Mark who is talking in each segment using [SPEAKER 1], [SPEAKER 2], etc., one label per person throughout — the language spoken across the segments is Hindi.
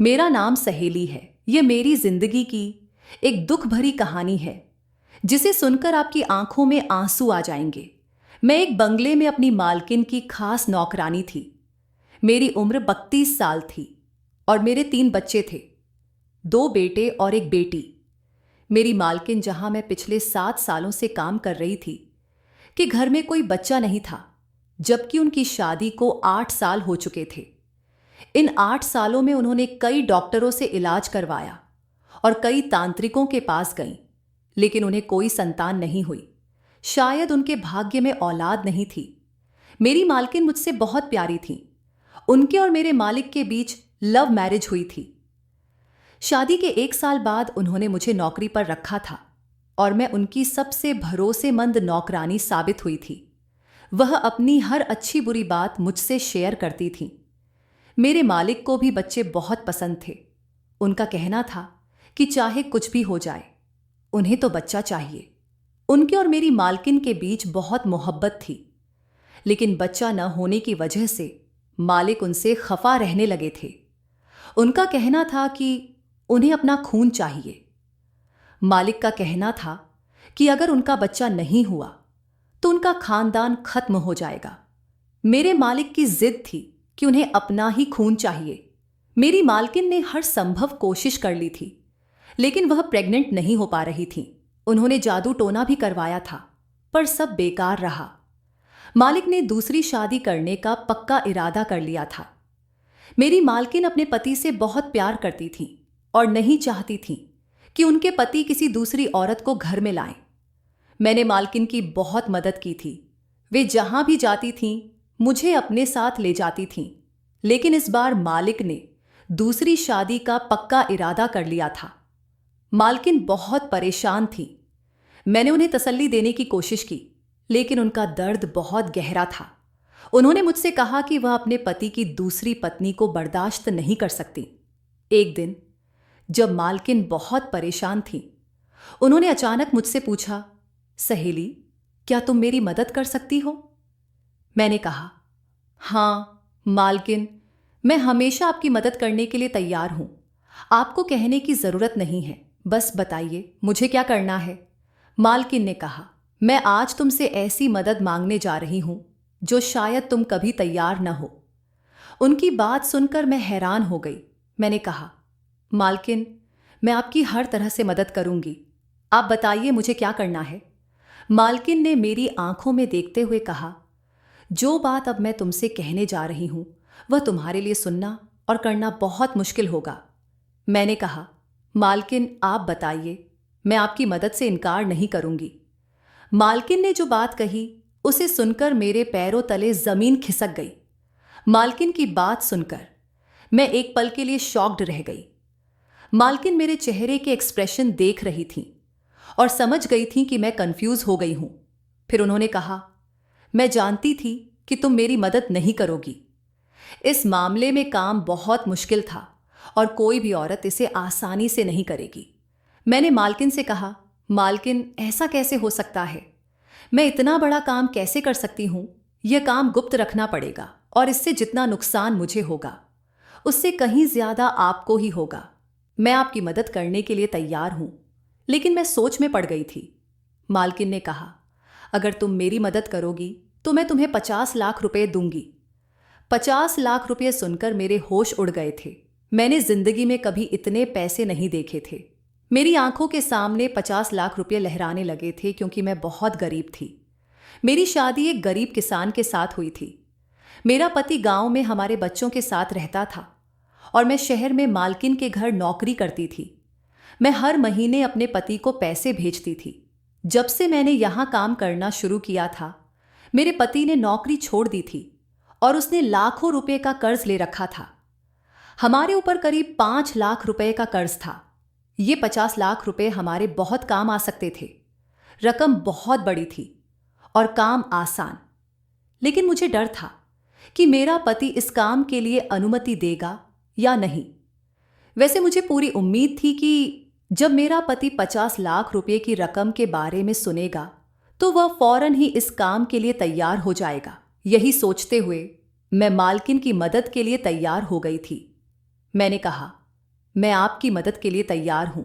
[SPEAKER 1] मेरा नाम सहेली है। ये मेरी जिंदगी की एक दुख भरी कहानी है जिसे सुनकर आपकी आंखों में आंसू आ जाएंगे। मैं एक बंगले में अपनी मालकिन की खास नौकरानी थी। मेरी उम्र 32 साल थी और मेरे 3 बच्चे थे, 2 बेटे और एक बेटी। मेरी मालकिन, जहां मैं पिछले 7 सालों से काम कर रही थी, कि घर में कोई बच्चा नहीं था, जबकि उनकी शादी को 8 साल हो चुके थे। इन 8 सालों में उन्होंने कई डॉक्टरों से इलाज करवाया और कई तांत्रिकों के पास गईं, लेकिन उन्हें कोई संतान नहीं हुई। शायद उनके भाग्य में औलाद नहीं थी। मेरी मालकिन मुझसे बहुत प्यारी थी। उनके और मेरे मालिक के बीच लव मैरिज हुई थी। शादी के 1 साल बाद उन्होंने मुझे नौकरी पर रखा था और मैं उनकी सबसे भरोसेमंद नौकरानी साबित हुई थी। वह अपनी हर अच्छी बुरी बात मुझसे शेयर करती थी। मेरे मालिक को भी बच्चे बहुत पसंद थे। उनका कहना था कि चाहे कुछ भी हो जाए, उन्हें तो बच्चा चाहिए। उनके और मेरी मालकिन के बीच बहुत मोहब्बत थी, लेकिन बच्चा न होने की वजह से मालिक उनसे खफा रहने लगे थे। उनका कहना था कि उन्हें अपना खून चाहिए। मालिक का कहना था कि अगर उनका बच्चा नहीं हुआ तो उनका खानदान खत्म हो जाएगा। मेरे मालिक की जिद थी कि उन्हें अपना ही खून चाहिए। मेरी मालकिन ने हर संभव कोशिश कर ली थी, लेकिन वह प्रेग्नेंट नहीं हो पा रही थी। उन्होंने जादू टोना भी करवाया था, पर सब बेकार रहा। मालिक ने दूसरी शादी करने का पक्का इरादा कर लिया था। मेरी मालकिन अपने पति से बहुत प्यार करती थी और नहीं चाहती थी कि उनके पति किसी दूसरी औरत को घर में लाएं। मैंने मालकिन की बहुत मदद की थी। वे जहां भी जाती थीं, मुझे अपने साथ ले जाती थीं। लेकिन इस बार मालिक ने दूसरी शादी का पक्का इरादा कर लिया था। मालकिन बहुत परेशान थी। मैंने उन्हें तसल्ली देने की कोशिश की, लेकिन उनका दर्द बहुत गहरा था। उन्होंने मुझसे कहा कि वह अपने पति की दूसरी पत्नी को बर्दाश्त नहीं कर सकती। एक दिन जब मालकिन बहुत परेशान थी, उन्होंने अचानक मुझसे पूछा, सहेली, क्या तुम मेरी मदद कर सकती हो? मैंने कहा, हाँ मालकिन, मैं हमेशा आपकी मदद करने के लिए तैयार हूं। आपको कहने की जरूरत नहीं है, बस बताइए मुझे क्या करना है। मालकिन ने कहा, मैं आज तुमसे ऐसी मदद मांगने जा रही हूं जो शायद तुम कभी तैयार न हो। उनकी बात सुनकर मैं हैरान हो गई। मैंने कहा, मालकिन, मैं आपकी हर तरह से मदद करूंगी। आप बताइए मुझे क्या करना है। मालकिन ने मेरी आंखों में देखते हुए कहा, जो बात अब मैं तुमसे कहने जा रही हूं वह तुम्हारे लिए सुनना और करना बहुत मुश्किल होगा। मैंने कहा, मालकिन आप बताइए, मैं आपकी मदद से इनकार नहीं करूंगी। मालकिन ने जो बात कही उसे सुनकर मेरे पैरों तले जमीन खिसक गई। मालकिन की बात सुनकर मैं एक पल के लिए शॉक्ड रह गई। मालकिन मेरे चेहरे के एक्सप्रेशन देख रही थी और समझ गई थी कि मैं कंफ्यूज हो गई हूं। फिर उन्होंने कहा, मैं जानती थी कि तुम मेरी मदद नहीं करोगी। इस मामले में काम बहुत मुश्किल था और कोई भी औरत इसे आसानी से नहीं करेगी। मैंने मालकिन से कहा, मालकिन, ऐसा कैसे हो सकता है? मैं इतना बड़ा काम कैसे कर सकती हूं? यह काम गुप्त रखना पड़ेगा और इससे जितना नुकसान मुझे होगा, उससे कहीं ज्यादा आपको ही होगा। मैं आपकी मदद करने के लिए तैयार हूं, लेकिन मैं सोच में पड़ गई थी। मालकिन ने कहा, अगर तुम मेरी मदद करोगी तो मैं तुम्हें 50 लाख रुपए दूंगी। 50 लाख रुपए सुनकर मेरे होश उड़ गए थे। मैंने जिंदगी में कभी इतने पैसे नहीं देखे थे। मेरी आंखों के सामने 50 लाख रुपए लहराने लगे थे, क्योंकि मैं बहुत गरीब थी। मेरी शादी एक गरीब किसान के साथ हुई थी। मेरा पति गांव में हमारे बच्चों के साथ रहता था और मैं शहर में मालकिन के घर नौकरी करती थी। मैं हर महीने अपने पति को पैसे भेजती थी। जब से मैंने यहां काम करना शुरू किया था, मेरे पति ने नौकरी छोड़ दी थी और उसने लाखों रुपए का कर्ज ले रखा था। हमारे ऊपर करीब 5 लाख रुपए का कर्ज था। ये 50 लाख रुपए हमारे बहुत काम आ सकते थे। रकम बहुत बड़ी थी और काम आसान, लेकिन मुझे डर था कि मेरा पति इस काम के लिए अनुमति देगा या नहीं। वैसे मुझे पूरी उम्मीद थी कि जब मेरा पति 50 लाख रुपए की रकम के बारे में सुनेगा तो वह फौरन ही इस काम के लिए तैयार हो जाएगा। यही सोचते हुए मैं मालकिन की मदद के लिए तैयार हो गई थी। मैंने कहा, मैं आपकी मदद के लिए तैयार हूं,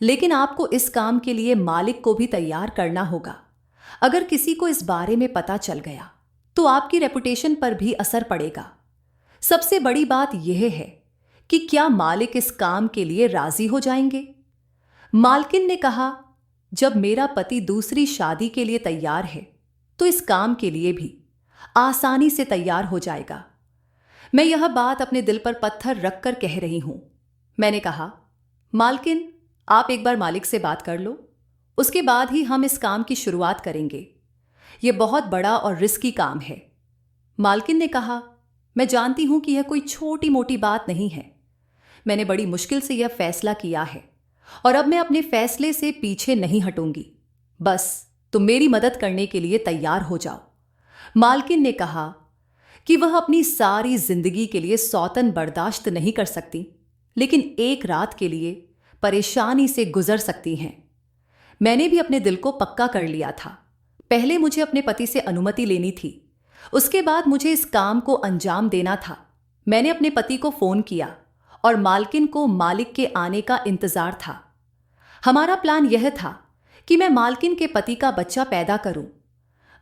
[SPEAKER 1] लेकिन आपको इस काम के लिए मालिक को भी तैयार करना होगा। अगर किसी को इस बारे में पता चल गया तो आपकी रेपुटेशन पर भी असर पड़ेगा। सबसे बड़ी बात यह है कि क्या मालिक इस काम के लिए राजी हो जाएंगे? मालकिन ने कहा, जब मेरा पति दूसरी शादी के लिए तैयार है तो इस काम के लिए भी आसानी से तैयार हो जाएगा। मैं यह बात अपने दिल पर पत्थर रखकर कह रही हूं। मैंने कहा, मालकिन, आप एक बार मालिक से बात कर लो, उसके बाद ही हम इस काम की शुरुआत करेंगे। यह बहुत बड़ा और रिस्की काम है। मालकिन ने कहा, मैं जानती हूं कि यह कोई छोटी मोटी बात नहीं है। मैंने बड़ी मुश्किल से यह फैसला किया है और अब मैं अपने फैसले से पीछे नहीं हटूंगी। बस तुम मेरी मदद करने के लिए तैयार हो जाओ। मालकिन ने कहा कि वह अपनी सारी जिंदगी के लिए सौतन बर्दाश्त नहीं कर सकती, लेकिन एक रात के लिए परेशानी से गुजर सकती हैं। मैंने भी अपने दिल को पक्का कर लिया था। पहले मुझे अपने पति से अनुमति लेनी थी, उसके बाद मुझे इस काम को अंजाम देना था। मैंने अपने पति को फोन किया और मालकिन को मालिक के आने का इंतजार था। हमारा प्लान यह था कि मैं मालकिन के पति का बच्चा पैदा करूं।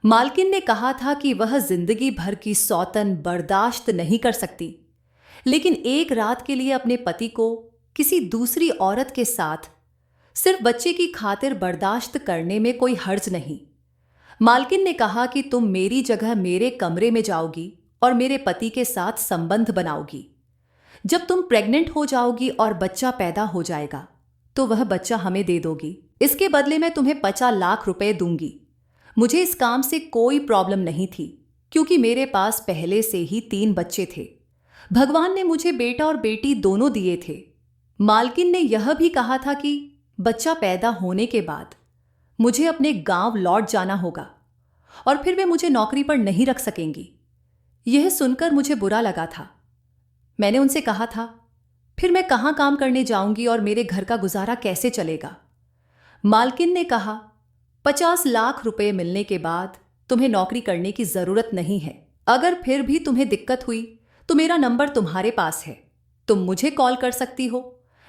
[SPEAKER 1] मालकिन ने कहा था कि वह जिंदगी भर की सौतन बर्दाश्त नहीं कर सकती, लेकिन एक रात के लिए अपने पति को किसी दूसरी औरत के साथ सिर्फ बच्चे की खातिर बर्दाश्त करने में कोई हर्ज नहीं। मालकिन ने कहा कि तुम मेरी जगह मेरे कमरे में जाओगी और मेरे पति के साथ संबंध बनाओगी। जब तुम प्रेग्नेंट हो जाओगी और बच्चा पैदा हो जाएगा तो वह बच्चा हमें दे दोगी। इसके बदले मैं तुम्हें 50 लाख रुपए दूंगी। मुझे इस काम से कोई प्रॉब्लम नहीं थी, क्योंकि मेरे पास पहले से ही 3 बच्चे थे। भगवान ने मुझे बेटा और बेटी दोनों दिए थे। मालकिन ने यह भी कहा था कि बच्चा पैदा होने के बाद मुझे अपने गांव लौट जाना होगा और फिर वे मुझे नौकरी पर नहीं रख सकेंगी। यह सुनकर मुझे बुरा लगा था। मैंने उनसे कहा था, फिर मैं कहां काम करने जाऊंगी और मेरे घर का गुजारा कैसे चलेगा? मालकिन ने कहा, 50 लाख रुपए मिलने के बाद तुम्हें नौकरी करने की जरूरत नहीं है। अगर फिर भी तुम्हें दिक्कत हुई तो मेरा नंबर तुम्हारे पास है, तुम मुझे कॉल कर सकती हो।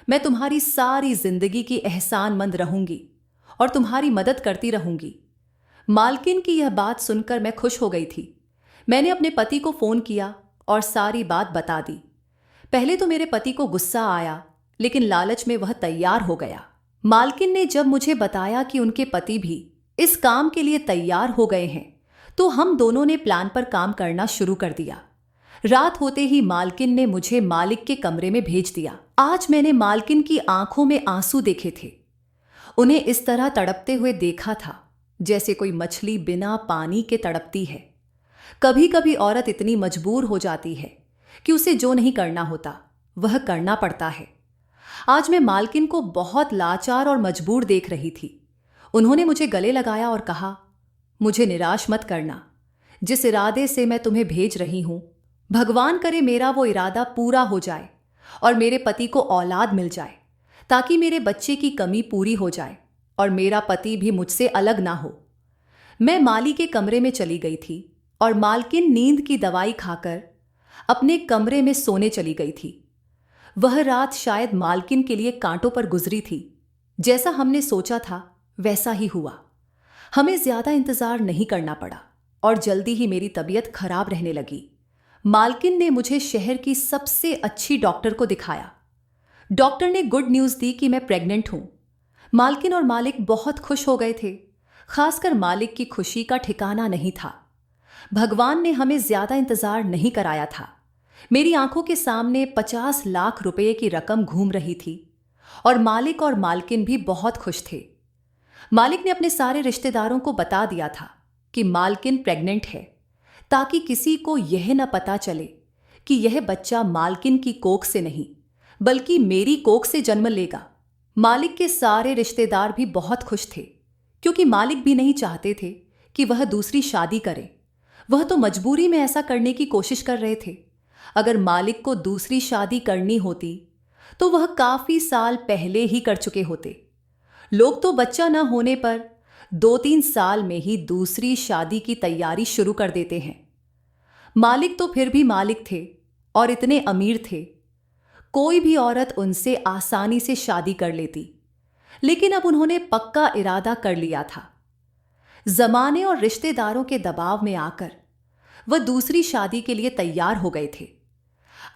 [SPEAKER 1] मैं तुम्हारी सारी जिंदगी की एहसानमंद रहूंगी और तुम्हारी मदद करती रहूंगी। मालकिन की यह बात सुनकर मैं खुश हो गई थी। मैंने अपने पति को फोन किया और सारी बात बता दी। पहले तो मेरे पति को गुस्सा आया, लेकिन लालच में वह तैयार हो गया। मालकिन ने जब मुझे बताया कि उनके पति भी इस काम के लिए तैयार हो गए हैं, तो हम दोनों ने प्लान पर काम करना शुरू कर दिया। रात होते ही मालकिन ने मुझे मालिक के कमरे में भेज दिया। आज मैंने मालकिन की आंखों में आंसू देखे थे। उन्हें इस तरह तड़पते हुए देखा था जैसे कोई मछली बिना पानी के तड़पती है। कभी कभी औरत इतनी मजबूर हो जाती है कि उसे जो नहीं करना होता वह करना पड़ता है। आज मैं मालकिन को बहुत लाचार और मजबूर देख रही थी। उन्होंने मुझे गले लगाया और कहा, मुझे निराश मत करना। जिस इरादे से मैं तुम्हें भेज रही हूं, भगवान करे मेरा वो इरादा पूरा हो जाए और मेरे पति को औलाद मिल जाए, ताकि मेरे बच्चे की कमी पूरी हो जाए और मेरा पति भी मुझसे अलग ना हो। मैं माली के कमरे में चली गई थी और मालकिन नींद की दवाई खाकर अपने कमरे में सोने चली गई थी। वह रात शायद मालकिन के लिए कांटों पर गुजरी थी। जैसा हमने सोचा था वैसा ही हुआ। हमें ज्यादा इंतजार नहीं करना पड़ा और जल्दी ही मेरी तबीयत खराब रहने लगी। मालकिन ने मुझे शहर की सबसे अच्छी डॉक्टर को दिखाया। डॉक्टर ने गुड न्यूज दी कि मैं प्रेग्नेंट हूं। मालकिन और मालिक बहुत खुश हो गए थे। खासकर मालिक की खुशी का ठिकाना नहीं था। भगवान ने हमें ज्यादा इंतजार नहीं कराया था। मेरी आंखों के सामने 50 लाख रुपए की रकम घूम रही थी और मालिक और मालकिन भी बहुत खुश थे। मालिक ने अपने सारे रिश्तेदारों को बता दिया था कि मालकिन प्रेग्नेंट है, ताकि किसी को यह न पता चले कि यह बच्चा मालकिन की कोख से नहीं बल्कि मेरी कोख से जन्म लेगा। मालिक के सारे रिश्तेदार भी बहुत खुश थे, क्योंकि मालिक भी नहीं चाहते थे कि वह दूसरी शादी करे। वह तो मजबूरी में ऐसा करने की कोशिश कर रहे थे। अगर मालिक को दूसरी शादी करनी होती तो वह काफी साल पहले ही कर चुके होते। लोग तो बच्चा न होने पर 2-3 साल में ही दूसरी शादी की तैयारी शुरू कर देते हैं। मालिक तो फिर भी मालिक थे और इतने अमीर थे। कोई भी औरत उनसे आसानी से शादी कर लेती, लेकिन अब उन्होंने पक्का इरादा कर लिया था। जमाने और रिश्तेदारों के दबाव में आकर वह दूसरी शादी के लिए तैयार हो गए थे।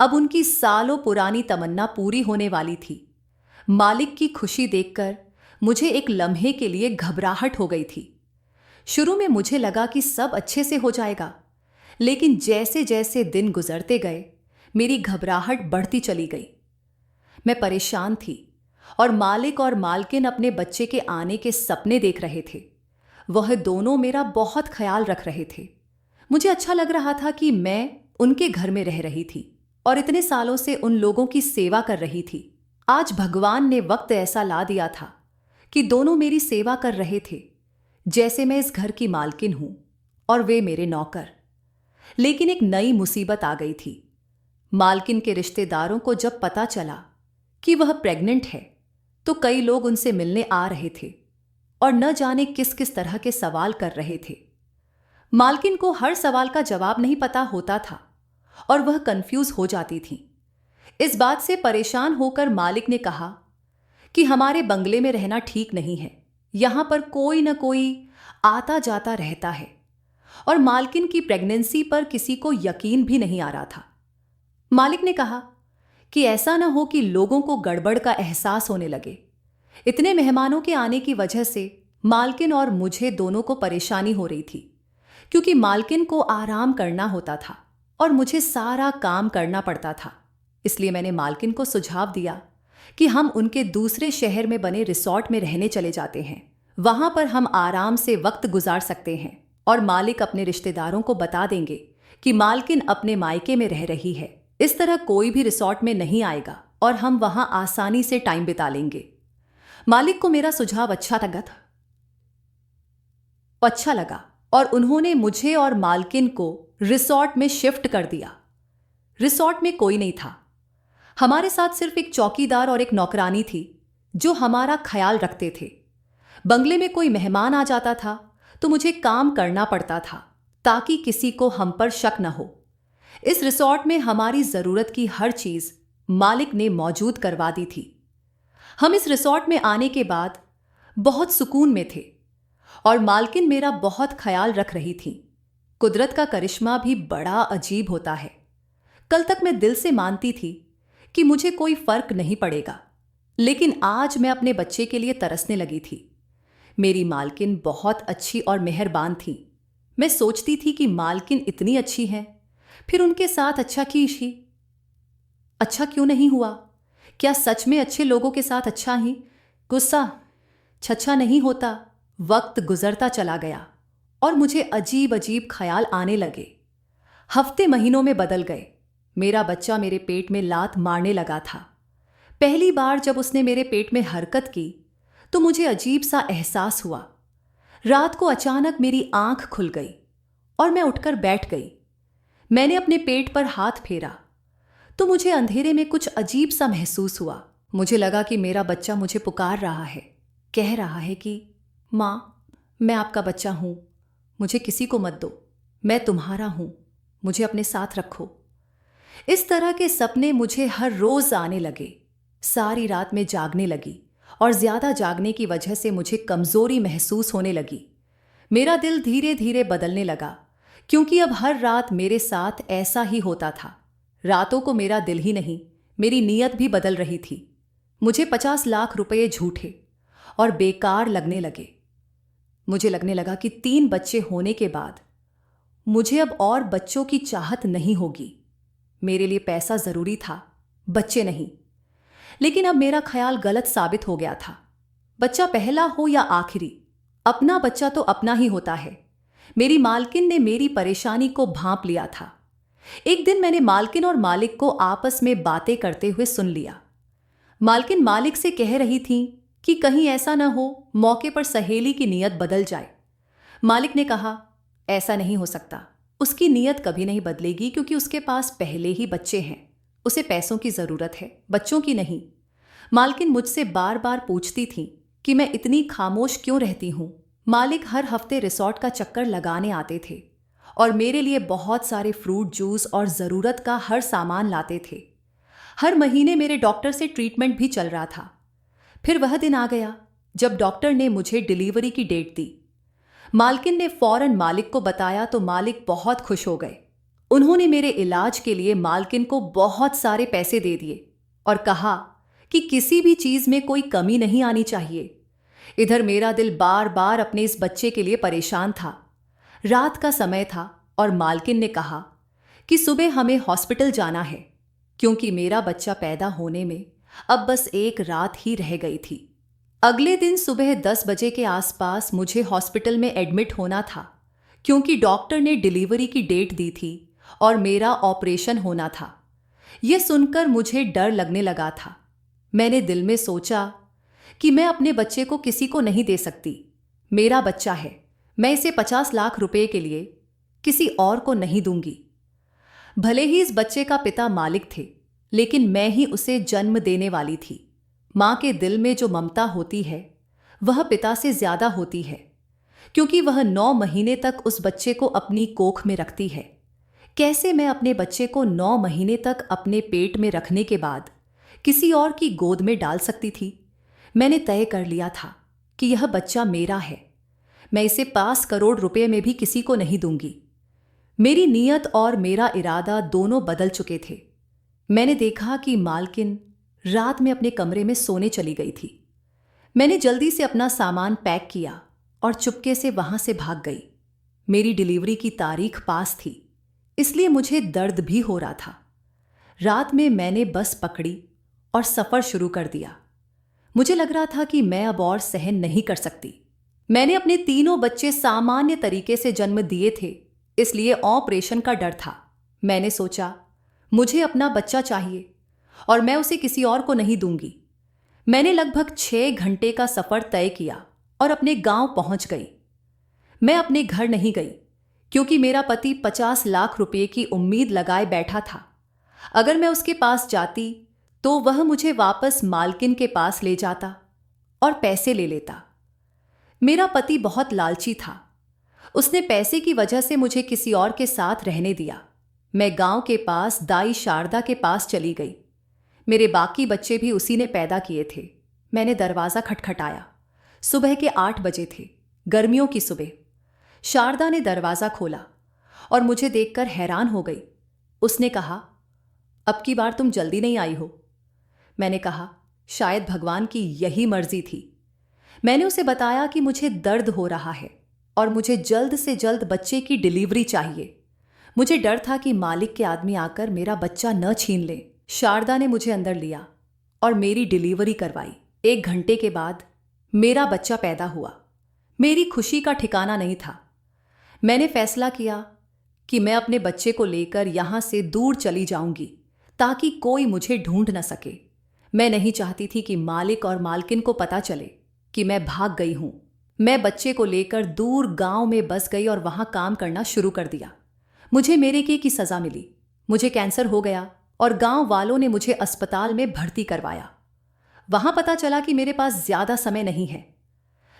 [SPEAKER 1] अब उनकी सालों पुरानी तमन्ना पूरी होने वाली थी। मालिक की खुशी देखकर मुझे एक लम्हे के लिए घबराहट हो गई थी। शुरू में मुझे लगा कि सब अच्छे से हो जाएगा, लेकिन जैसे जैसे दिन गुजरते गए मेरी घबराहट बढ़ती चली गई। मैं परेशान थी और मालिक और मालकिन अपने बच्चे के आने के सपने देख रहे थे। वह दोनों मेरा बहुत ख्याल रख रहे थे। मुझे अच्छा लग रहा था कि मैं उनके घर में रह रही थी और इतने सालों से उन लोगों की सेवा कर रही थी। आज भगवान ने वक्त ऐसा ला दिया था कि दोनों मेरी सेवा कर रहे थे, जैसे मैं इस घर की मालकिन हूं और वे मेरे नौकर। लेकिन एक नई मुसीबत आ गई थी। मालकिन के रिश्तेदारों को जब पता चला कि वह प्रेग्नेंट है, तो कई लोग उनसे मिलने आ रहे थे और न जाने किस किस तरह के सवाल कर रहे थे। मालकिन को हर सवाल का जवाब नहीं पता होता था और वह कंफ्यूज हो जाती थी। इस बात से परेशान होकर मालिक ने कहा कि हमारे बंगले में रहना ठीक नहीं है। यहां पर कोई न कोई आता जाता रहता है और मालकिन की प्रेगनेंसी पर किसी को यकीन भी नहीं आ रहा था। मालिक ने कहा कि ऐसा न हो कि लोगों को गड़बड़ का एहसास होने लगे। इतने मेहमानों के आने की वजह से मालकिन और मुझे दोनों को परेशानी हो रही थी, क्योंकि मालकिन को आराम करना होता था और मुझे सारा काम करना पड़ता था। इसलिए मैंने मालकिन को सुझाव दिया कि हम उनके दूसरे शहर में बने रिसॉर्ट में रहने चले जाते हैं। वहां पर हम आराम से वक्त गुजार सकते हैं और मालिक अपने रिश्तेदारों को बता देंगे कि मालकिन अपने मायके में रह रही है। इस तरह कोई भी रिसॉर्ट में नहीं आएगा और हम वहां आसानी से टाइम बिता लेंगे। मालिक को मेरा सुझाव अच्छा लगा और उन्होंने मुझे और मालकिन को रिसॉर्ट में शिफ्ट कर दिया। रिसॉर्ट में कोई नहीं था। हमारे साथ सिर्फ एक चौकीदार और एक नौकरानी थी जो हमारा ख्याल रखते थे। बंगले में कोई मेहमान आ जाता था तो मुझे काम करना पड़ता था ताकि किसी को हम पर शक न हो। इस रिसॉर्ट में हमारी जरूरत की हर चीज मालिक ने मौजूद करवा दी थी। हम इस रिसॉर्ट में आने के बाद बहुत सुकून में थे और मालकिन मेरा बहुत ख्याल रख रही थी। कुदरत का करिश्मा भी बड़ा अजीब होता है। कल तक मैं दिल से मानती थी कि मुझे कोई फर्क नहीं पड़ेगा, लेकिन आज मैं अपने बच्चे के लिए तरसने लगी थी। मेरी मालकिन बहुत अच्छी और मेहरबान थी। मैं सोचती थी कि मालकिन इतनी अच्छी है, फिर उनके साथ अच्छा क्यों नहीं हुआ? क्या सच में अच्छे लोगों के साथ अच्छा ही गुस्सा छच्छा नहीं होता? वक्त गुजरता चला गया और मुझे अजीब अजीब ख्याल आने लगे। हफ्ते महीनों में बदल गए। मेरा बच्चा मेरे पेट में लात मारने लगा था। पहली बार जब उसने मेरे पेट में हरकत की तो मुझे अजीब सा एहसास हुआ। रात को अचानक मेरी आंख खुल गई और मैं उठकर बैठ गई। मैंने अपने पेट पर हाथ फेरा तो मुझे अंधेरे में कुछ अजीब सा महसूस हुआ। मुझे लगा कि मेरा बच्चा मुझे पुकार रहा है, कह रहा है कि माँ, मैं आपका बच्चा हूं, मुझे किसी को मत दो, मैं तुम्हारा हूं, मुझे अपने साथ रखो। इस तरह के सपने मुझे हर रोज आने लगे। सारी रात में जागने लगी और ज्यादा जागने की वजह से मुझे कमजोरी महसूस होने लगी। मेरा दिल धीरे धीरे बदलने लगा, क्योंकि अब हर रात मेरे साथ ऐसा ही होता था। रातों को मेरा दिल ही नहीं, मेरी नीयत भी बदल रही थी। मुझे 50 लाख रुपए झूठे और बेकार लगने लगे। मुझे लगने लगा कि 3 बच्चे होने के बाद मुझे अब और बच्चों की चाहत नहीं होगी। मेरे लिए पैसा जरूरी था, बच्चे नहीं। लेकिन अब मेरा ख्याल गलत साबित हो गया था। बच्चा पहला हो या आखिरी, अपना बच्चा तो अपना ही होता है। मेरी मालकिन ने मेरी परेशानी को भांप लिया था। एक दिन मैंने मालकिन और मालिक को आपस में बातें करते हुए सुन लिया। मालकिन मालिक से कह रही थी कि कहीं ऐसा न हो मौके पर सहेली की नीयत बदल जाए। मालिक ने कहा, ऐसा नहीं हो सकता, उसकी नीयत कभी नहीं बदलेगी क्योंकि उसके पास पहले ही बच्चे हैं। उसे पैसों की जरूरत है, बच्चों की नहीं। मालकिन मुझसे बार बार पूछती थी कि मैं इतनी खामोश क्यों रहती हूं। मालिक हर हफ्ते रिसॉर्ट का चक्कर लगाने आते थे और मेरे लिए बहुत सारे फ्रूट जूस और ज़रूरत का हर सामान लाते थे। हर महीने मेरे डॉक्टर से ट्रीटमेंट भी चल रहा था। फिर वह दिन आ गया जब डॉक्टर ने मुझे डिलीवरी की डेट दी। मालकिन ने फौरन मालिक को बताया तो मालिक बहुत खुश हो गए। उन्होंने मेरे इलाज के लिए मालकिन को बहुत सारे पैसे दे दिए और कहा कि किसी भी चीज में कोई कमी नहीं आनी चाहिए। इधर मेरा दिल बार बार अपने इस बच्चे के लिए परेशान था। रात का समय था और मालकिन ने कहा कि सुबह हमें हॉस्पिटल जाना है क्योंकि मेरा बच्चा पैदा होने में अब बस एक रात ही रह गई थी। अगले दिन सुबह 10 बजे के आसपास मुझे हॉस्पिटल में एडमिट होना था क्योंकि डॉक्टर ने डिलीवरी की डेट दी थी और मेरा ऑपरेशन होना था। यह सुनकर मुझे डर लगने लगा था। मैंने दिल में सोचा कि मैं अपने बच्चे को किसी को नहीं दे सकती। मेरा बच्चा है, मैं इसे 50 लाख रुपए के लिए किसी और को नहीं दूंगी। भले ही इस बच्चे का पिता मालिक थे, लेकिन मैं ही उसे जन्म देने वाली थी। मां के दिल में जो ममता होती है वह पिता से ज्यादा होती है, क्योंकि वह 9 महीने तक उस बच्चे को अपनी कोख में रखती है। कैसे मैं अपने बच्चे को 9 महीने तक अपने पेट में रखने के बाद किसी और की गोद में डाल सकती थी? मैंने तय कर लिया था कि यह बच्चा मेरा है। मैं इसे 5 करोड़ रुपए में भी किसी को नहीं दूंगी। मेरी नीयत और मेरा इरादा दोनों बदल चुके थे। मैंने देखा कि मालकिन रात में अपने कमरे में सोने चली गई थी। मैंने जल्दी से अपना सामान पैक किया और चुपके से वहां से भाग गई। मेरी डिलीवरी की तारीख पास थी, इसलिए मुझे दर्द भी हो रहा था। रात में मैंने बस पकड़ी और सफर शुरू कर दिया। मुझे लग रहा था कि मैं अब और सहन नहीं कर सकती। मैंने अपने तीनों बच्चे सामान्य तरीके से जन्म दिए थे, इसलिए ऑपरेशन का डर था। मैंने सोचा मुझे अपना बच्चा चाहिए और मैं उसे किसी और को नहीं दूंगी। मैंने लगभग 6 घंटे का सफर तय किया और अपने गांव पहुंच गई। मैं अपने घर नहीं गई क्योंकि मेरा पति 50 लाख रुपए की उम्मीद लगाए बैठा था। अगर मैं उसके पास जाती तो वह मुझे वापस मालकिन के पास ले जाता और पैसे ले लेता। मेरा पति बहुत लालची था। उसने पैसे की वजह से मुझे किसी और के साथ रहने दिया। मैं गांव के पास दाई शारदा के पास चली गई। मेरे बाकी बच्चे भी उसी ने पैदा किए थे। मैंने दरवाज़ा खटखटाया। सुबह के 8 बजे थे, गर्मियों की सुबह। शारदा ने दरवाज़ा खोला और मुझे देखकर हैरान हो गई। उसने कहा, अब की बार तुम जल्दी नहीं आई हो। मैंने कहा, शायद भगवान की यही मर्जी थी। मैंने उसे बताया कि मुझे दर्द हो रहा है और मुझे जल्द से जल्द बच्चे की डिलीवरी चाहिए। मुझे डर था कि मालिक के आदमी आकर मेरा बच्चा न छीन ले। शारदा ने मुझे अंदर लिया और मेरी डिलीवरी करवाई। 1 घंटे के बाद मेरा बच्चा पैदा हुआ। मेरी खुशी का ठिकाना नहीं था। मैंने फैसला किया कि मैं अपने बच्चे को लेकर यहां से दूर चली जाऊंगी ताकि कोई मुझे ढूंढ न सके। मैं नहीं चाहती थी कि मालिक और मालकिन को पता चले कि मैं भाग गई हूं। मैं बच्चे को लेकर दूर गांव में बस गई और वहां काम करना शुरू कर दिया। मुझे मेरे किए की सजा मिली। मुझे कैंसर हो गया और गांव वालों ने मुझे अस्पताल में भर्ती करवाया। वहां पता चला कि मेरे पास ज्यादा समय नहीं है।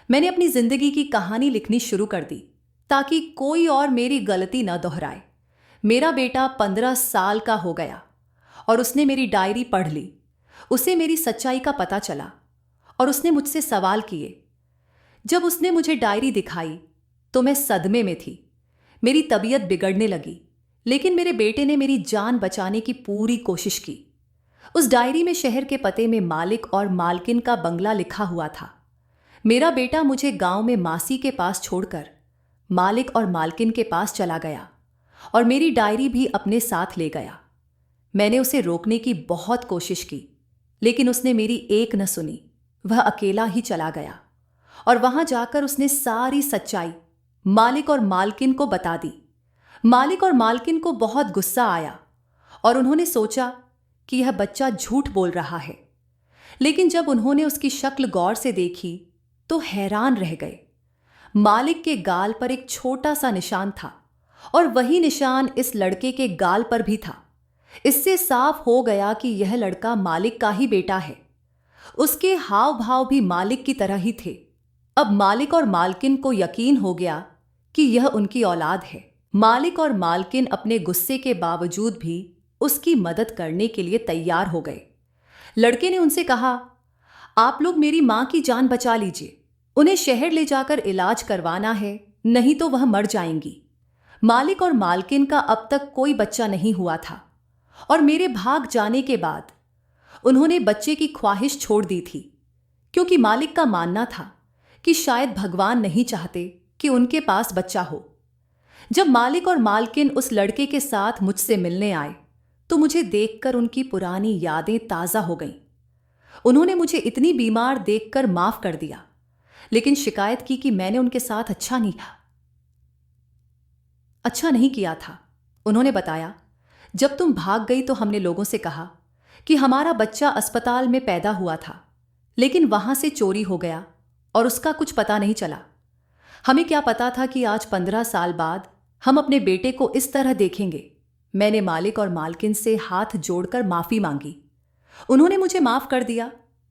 [SPEAKER 1] मैंने अपनी जिंदगी की कहानी लिखनी शुरू कर दी ताकि कोई और मेरी गलती न दोहराए। मेरा बेटा 15 साल का हो गया और उसने मेरी डायरी पढ़ ली। उसे मेरी सच्चाई का पता चला और उसने मुझसे सवाल किए। जब उसने मुझे डायरी दिखाई तो मैं सदमे में थी। मेरी तबीयत बिगड़ने लगी, लेकिन मेरे बेटे ने मेरी जान बचाने की पूरी कोशिश की। उस डायरी में शहर के पते में मालिक और मालकिन का बंगला लिखा हुआ था। मेरा बेटा मुझे गांव में मासी के पास छोड़कर मालिक और मालकिन के पास चला गया और मेरी डायरी भी अपने साथ ले गया। मैंने उसे रोकने की बहुत कोशिश की, लेकिन उसने मेरी एक न सुनी। वह अकेला ही चला गया और वहां जाकर उसने सारी सच्चाई मालिक और मालकिन को बता दी। मालिक और मालकिन को बहुत गुस्सा आया और उन्होंने सोचा कि यह बच्चा झूठ बोल रहा है। लेकिन जब उन्होंने उसकी शक्ल गौर से देखी तो हैरान रह गए। मालिक के गाल पर एक छोटा सा निशान था और वही निशान इस लड़के के गाल पर भी था। इससे साफ हो गया कि यह लड़का मालिक का ही बेटा है। उसके हाव भाव भी मालिक की तरह ही थे। अब मालिक और मालकिन को यकीन हो गया कि यह उनकी औलाद है। मालिक और मालकिन अपने गुस्से के बावजूद भी उसकी मदद करने के लिए तैयार हो गए। लड़के ने उनसे कहा, आप लोग मेरी मां की जान बचा लीजिए, उन्हें शहर ले जाकर इलाज करवाना है, नहीं तो वह मर जाएंगी। मालिक और मालकिन का अब तक कोई बच्चा नहीं हुआ था और मेरे भाग जाने के बाद उन्होंने बच्चे की ख्वाहिश छोड़ दी थी, क्योंकि मालिक का मानना था कि शायद भगवान नहीं चाहते कि उनके पास बच्चा हो। जब मालिक और मालकिन उस लड़के के साथ मुझसे मिलने आए तो मुझे देखकर उनकी पुरानी यादें ताज़ा हो गईं। उन्होंने मुझे इतनी बीमार देखकर माफ कर दिया, लेकिन शिकायत की कि मैंने उनके साथ अच्छा नहीं किया था। उन्होंने बताया, जब तुम भाग गई तो हमने लोगों से कहा कि हमारा बच्चा अस्पताल में पैदा हुआ था, लेकिन वहां से चोरी हो गया और उसका कुछ पता नहीं चला। हमें क्या पता था कि आज 15 साल बाद हम अपने बेटे को इस तरह देखेंगे। मैंने मालिक और मालकिन से हाथ जोड़कर माफी मांगी। उन्होंने मुझे माफ कर दिया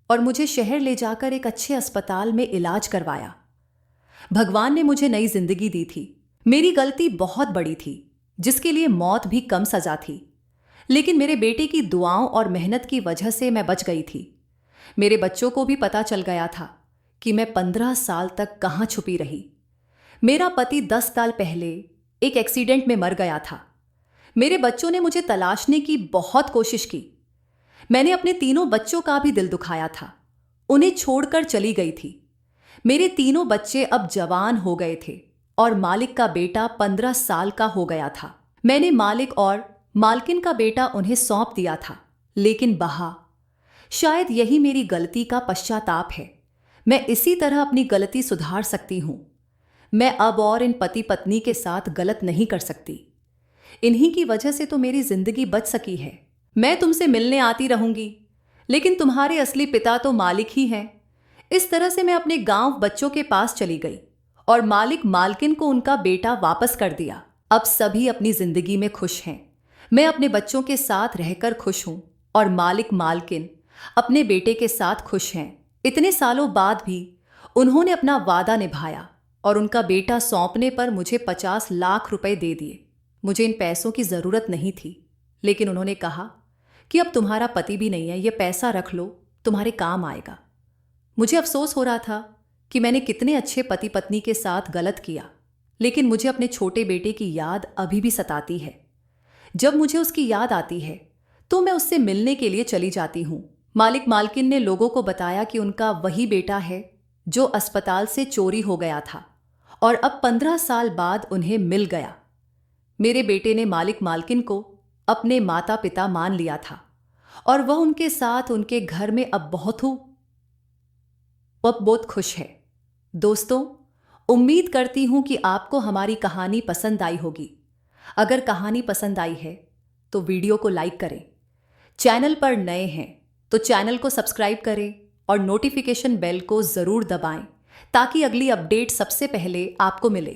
[SPEAKER 1] और मुझे शहर ले जाकर एक अच्छे अस्पताल में इलाज करवाया। भगवान ने मुझे नई जिंदगी दी थी। मेरी गलती बहुत बड़ी थी, जिसके लिए मौत भी कम सजा थी, लेकिन मेरे बेटे की दुआओं और मेहनत की वजह से मैं बच गई थी। मेरे बच्चों को भी पता चल गया था कि मैं 15 साल तक कहां छुपी रही। मेरा पति 10 साल पहले एक एक्सीडेंट में मर गया था। मेरे बच्चों ने मुझे तलाशने की बहुत कोशिश की। मैंने अपने तीनों बच्चों का भी दिल दुखाया था। उन्हें छोड़कर चली गई थी। मेरे तीनों बच्चे अब जवान हो गए थे और मालिक का बेटा 15 साल का हो गया था। मैंने मालिक और मालकिन का बेटा उन्हें सौंप दिया था, लेकिन बहा। शायद यही मेरी गलती का पश्चाताप है। मैं इसी तरह अपनी गलती सुधार सकती हूं। मैं अब और इन पति पत्नी के साथ गलत नहीं कर सकती। इन्हीं की वजह से तो मेरी जिंदगी बच सकी है। मैं तुमसे मिलने आती रहूंगी, लेकिन तुम्हारे असली पिता तो मालिक ही हैं। इस तरह से मैं अपने गांव बच्चों के पास चली गई और मालिक मालकिन को उनका बेटा वापस कर दिया। अब सभी अपनी जिंदगी में खुश हैं। मैं अपने बच्चों के साथ रहकर खुश हूं और मालिक मालकिन अपने बेटे के साथ खुश हैं। इतने सालों बाद भी उन्होंने अपना वादा निभाया और उनका बेटा सौंपने पर मुझे 50 लाख रुपए दे दिए। मुझे इन पैसों की जरूरत नहीं थी, लेकिन उन्होंने कहा कि अब तुम्हारा पति भी नहीं है, ये पैसा रख लो, तुम्हारे काम आएगा। मुझे अफसोस हो रहा था कि मैंने कितने अच्छे पति पत्नी के साथ गलत किया, लेकिन मुझे अपने छोटे बेटे की याद अभी भी सताती है। जब मुझे उसकी याद आती है तो मैं उससे मिलने के लिए चली जाती हूं। मालिक मालकिन ने लोगों को बताया कि उनका वही बेटा है जो अस्पताल से चोरी हो गया था और अब 15 साल बाद उन्हें मिल गया। मेरे बेटे ने मालिक मालकिन को अपने माता पिता मान लिया था और वह उनके साथ उनके घर में अब बहुत खुश है। दोस्तों, उम्मीद करती हूं कि आपको हमारी कहानी पसंद आई होगी। अगर कहानी पसंद आई है तो वीडियो को लाइक करें। चैनल पर नए हैं तो चैनल को सब्सक्राइब करें और नोटिफिकेशन बेल को जरूर दबाएं ताकि अगली अपडेट सबसे पहले आपको मिले।